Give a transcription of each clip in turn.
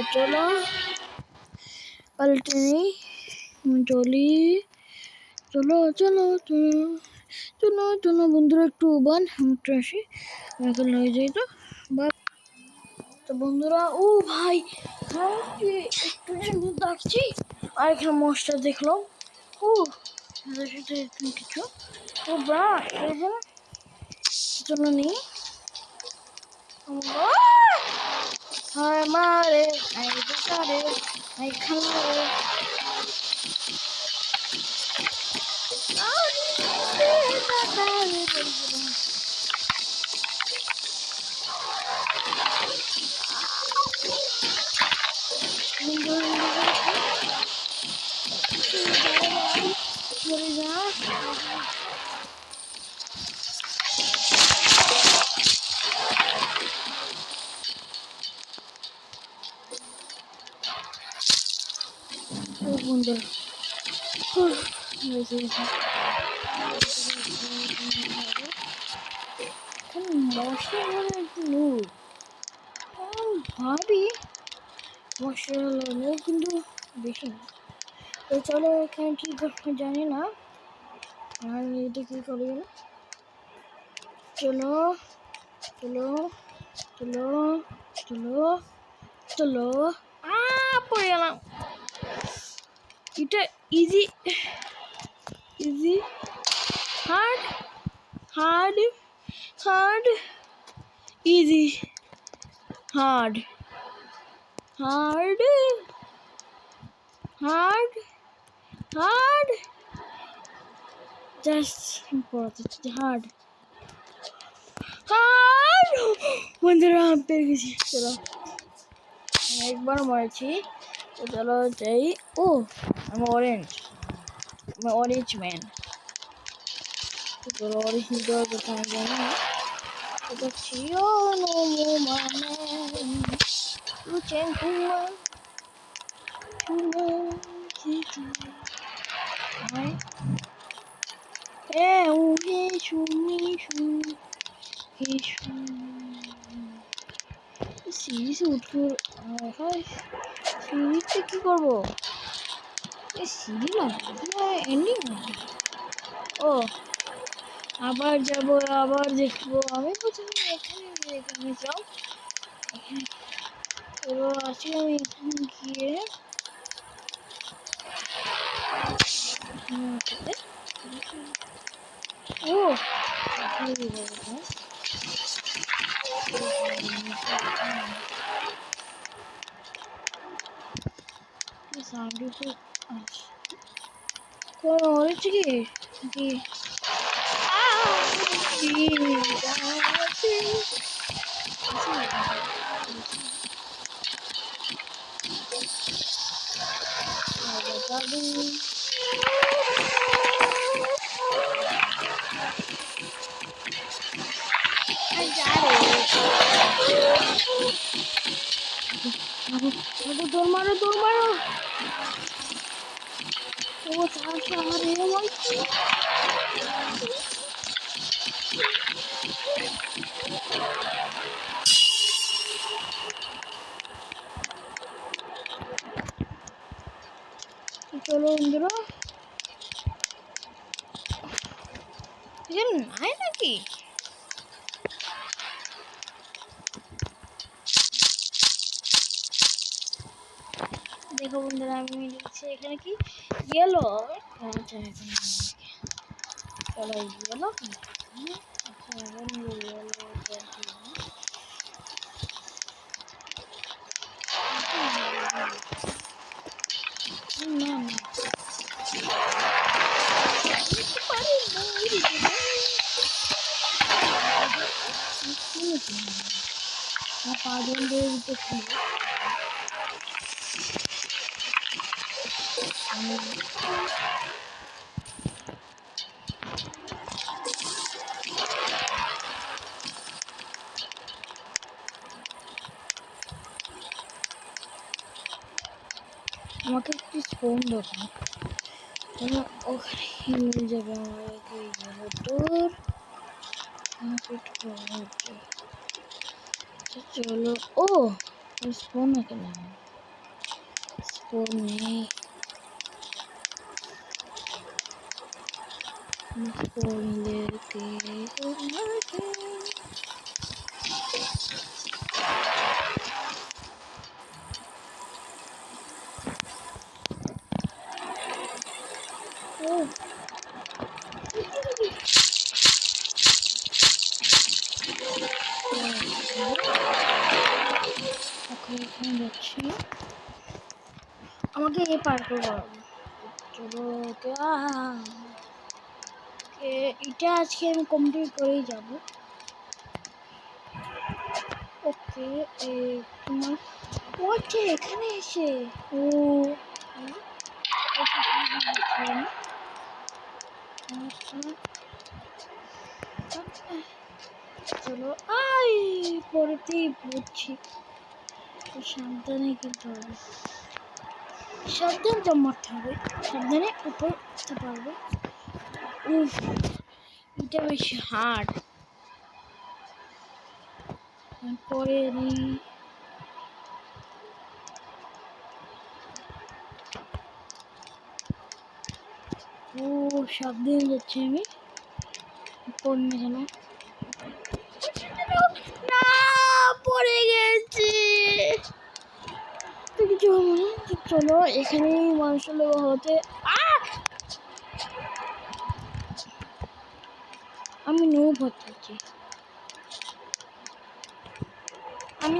চলো পাল্টে নেই চলি চলো চলো চলো চলো চলো বন্ধুরা একটু বান একটু আসি এখন হয়ে যাই তো বন্ধুরা ও ভাই একটু জন্য ডাকছি আর এখানে মশটা দেখলাম ও কিছু ও ব্রাশ চলো নেই হায় মারে আই বিচারে আই খামারে ভাবি মশলা হলো কিন্তু বেশি না তো চলো এখানে কি করতে জানি না আর এটা কি করবে না চলো চলো চলো চলো চলো পড়ে গেলাম এটা easy easy hard hard hard easy hard hard hard hard just important hard hard বন্ধুরা পেয়ে গেছি চলো একবার মরেছি তো চলো যাই ও আমি অরেঞ্জ ম্যান তো চলো অরেঞ্জ নিতে হবে কোথায় জানি না এটা ছিল মানে লুচেন কুমা সিরিজ উঠে সিরিজটা কি করবো সিরিজ এন্ডিং ও আবার যাবো আবার দেখবো আমি প্রথমে এখানে যাও এবার আছি আমি এখানে গিয়ে ও সাউন্ড কোন হচ্ছে কি দৌড় মারো ও আরে চলো বন্ধুরা নাই নাকি দেখো বন্ধুরা আমি লিখছি এখানে কি ইয়েলো আচ্ছা চলো ইয়েলো আমাকে একটু স্পোন দরকার ওখানে মিল যাবে আমাকে মোটর আমাকে একটু চলো ও স্পোন কেন मुझको लेके যাচ্ছি আমাকে এই পার করবো চলো এটা আজকে আমি কমপ্লিট করেই যাব ওকে তোমার ওকে এখানে এসে ও চলো আই পড়তেই পড়ছি সাবধানে কিন্তু হবে সাবধানে জমাতে হবে সাবধানে উপর উঠতে পারবে উফ এটা বেশি হার্ড পরে ও সাবধানে যাচ্ছি আমি পড়নে কেন না পড়ে গেছি তো কিছু হবে না চলো এখানেই মানুষের লোক হতে আমি নৌ ভরতেছি আমি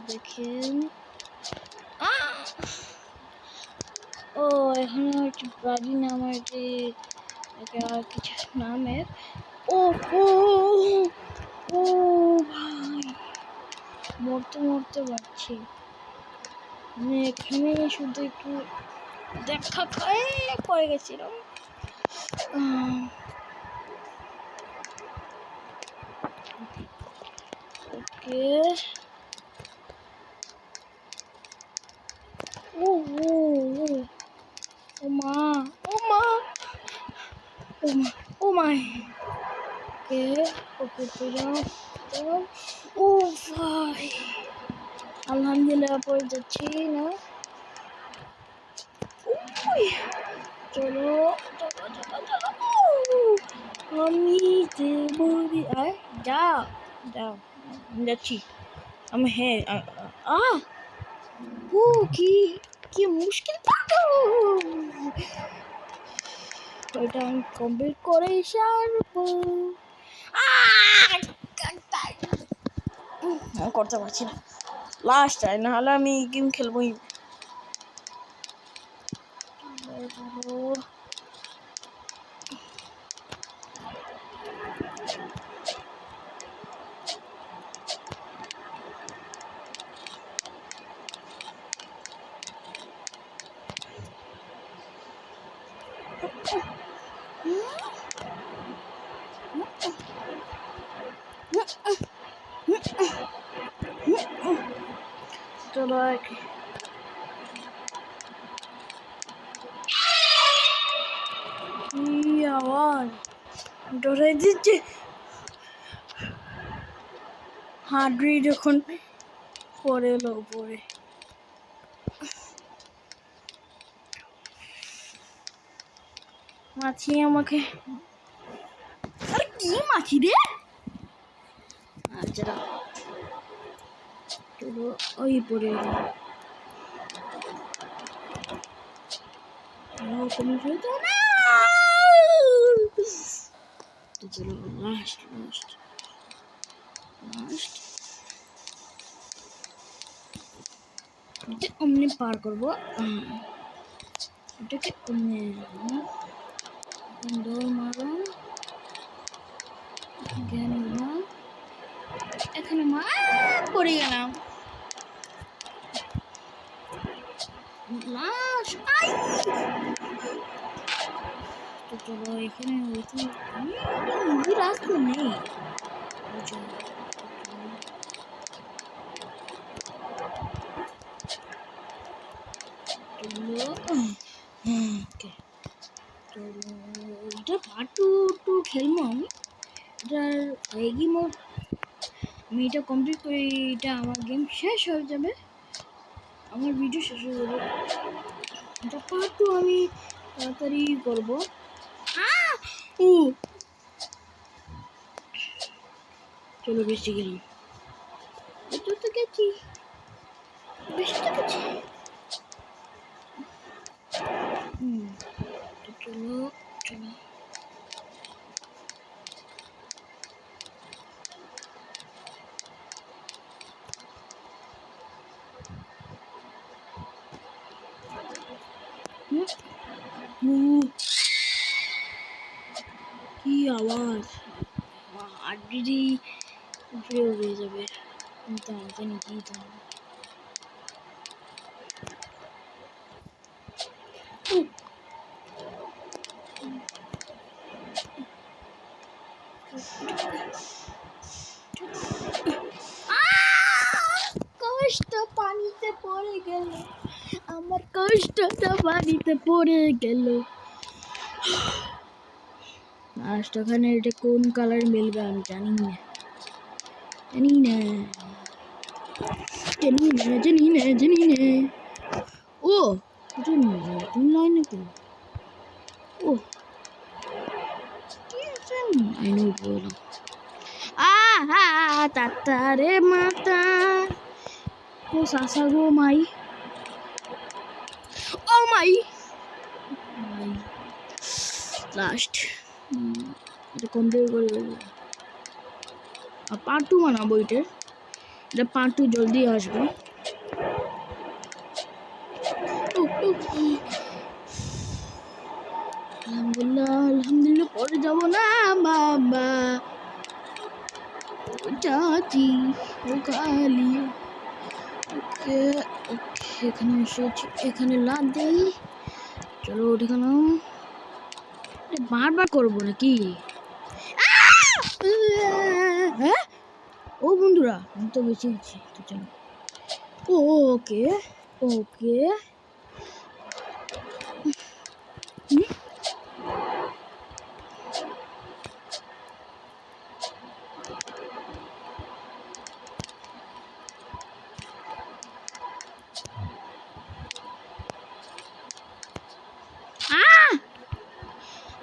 দেখেন ও এখানে হচ্ছে বাড়ি নামের কিছু নামের ও ও ও ভাই মরতে মরতে পারছি মানে এখানে শুধু একটু দেখা খায় পড়ে গেছিলাম ওকে ও ও ও মা ও মা ও মা ও মাই ওকে ওকে ও ভাই আলহামদুলিল্লাহ পড়ে যাচ্ছি না চলো আমি বলি যাও যাও যাচ্ছি আমি হ্যাঁ ও কি কি মুশকিল ওইটা আমি কমপ্লিট করে সারবো করতে পারছি না লাস্ট টাইম না হলে আমি গেম খেলবোই চলো কি আওয়াজ ডরে দিচ্ছে হাড্রি যখন পড়ে এলো উপরে মাছি আমাকে আরে কি মাছি রে আচ্ছা চলো ওই পড়ে এলো চলো লাস্ট অমনি পার করবো এটাকে অমনি দৌড় মারো এখানে মা পড়ে গেলাম তো চলো এখানে রাস্তা নেই এটা পার্ট টু খেলবো আমি এটার এগি মোড আমি এটা কমপ্লিট করি এটা আমার গেম শেষ হয়ে যাবে আমার ভিডিও শেষ হয়ে যাবে। এটা পার্ট 2 আমি তাড়াতাড়ি করবো। ও চলো বেশি গেলাম, এত তো গেছি, বেশি তো গেছি। চলো চলো কি আওয়াজ, আর যদি উপরে উড়ে যাবে, কিন্তু আমি জানি কি জানি। কষ্ট পানিতে পড়ে গেল, আমার কষ্টটা পানিতে পড়ে গেল। লাস্টখানে এটা কোন কালার মিলবে আমি জানি না, জানি না, জানি না, জানি না, জানি না। ও এটা নতুন লাইন নাকি? ও কি আছে আই নো বলো। আহা তাতারে মাতা ও সাসা গো মাই, ও মাই মাই লাস্ট। এটা কোন দিকে করে পার্ট 2 বানাবো এটার, এটা পার্ট 2 জলদি আসবে। আলহামদুলিল্লাহ আলহামদুলিল্লাহ, পরে যাবো না বাবা চাচি ও কালি। ওকে ওকে এখানে এসেছি, এখানে লাদ দেই। চলো ওখানে বারবার করবো নাকি? হ্যাঁ ও বন্ধুরা আমি তো বেঁচে গেছি, তো চলো। ওকে ওকে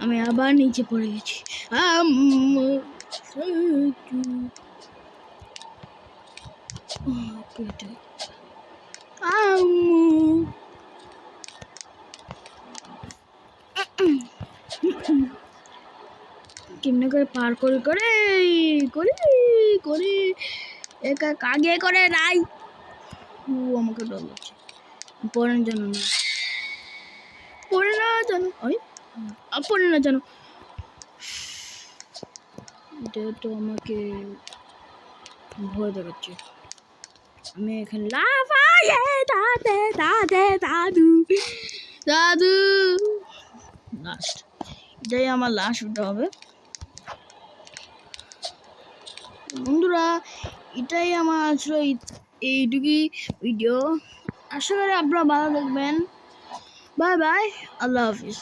আমি আবার নিচে পড়ে গেছি। কেমনে করে পার করে করে করে করে একা কাগে করে নাই। ও আমাকে ডর লাগছে, পড়ে না জানো, না পড়ে না জানো, ওই পড়ে না জানো। এটা তো আমাকে ভয় দেখাচ্ছে। আমি এখানে লাফাইয়ে দাদে দাদে দাদু দাদু। লাস্ট এটাই আমার লাস্ট ভিডিও হবে বন্ধুরা, এটাই আমার আসলে এইটুকুই ভিডিও। আশা করি আপনারা ভালো দেখবেন। বাই বাই, আল্লাহ হাফিজ।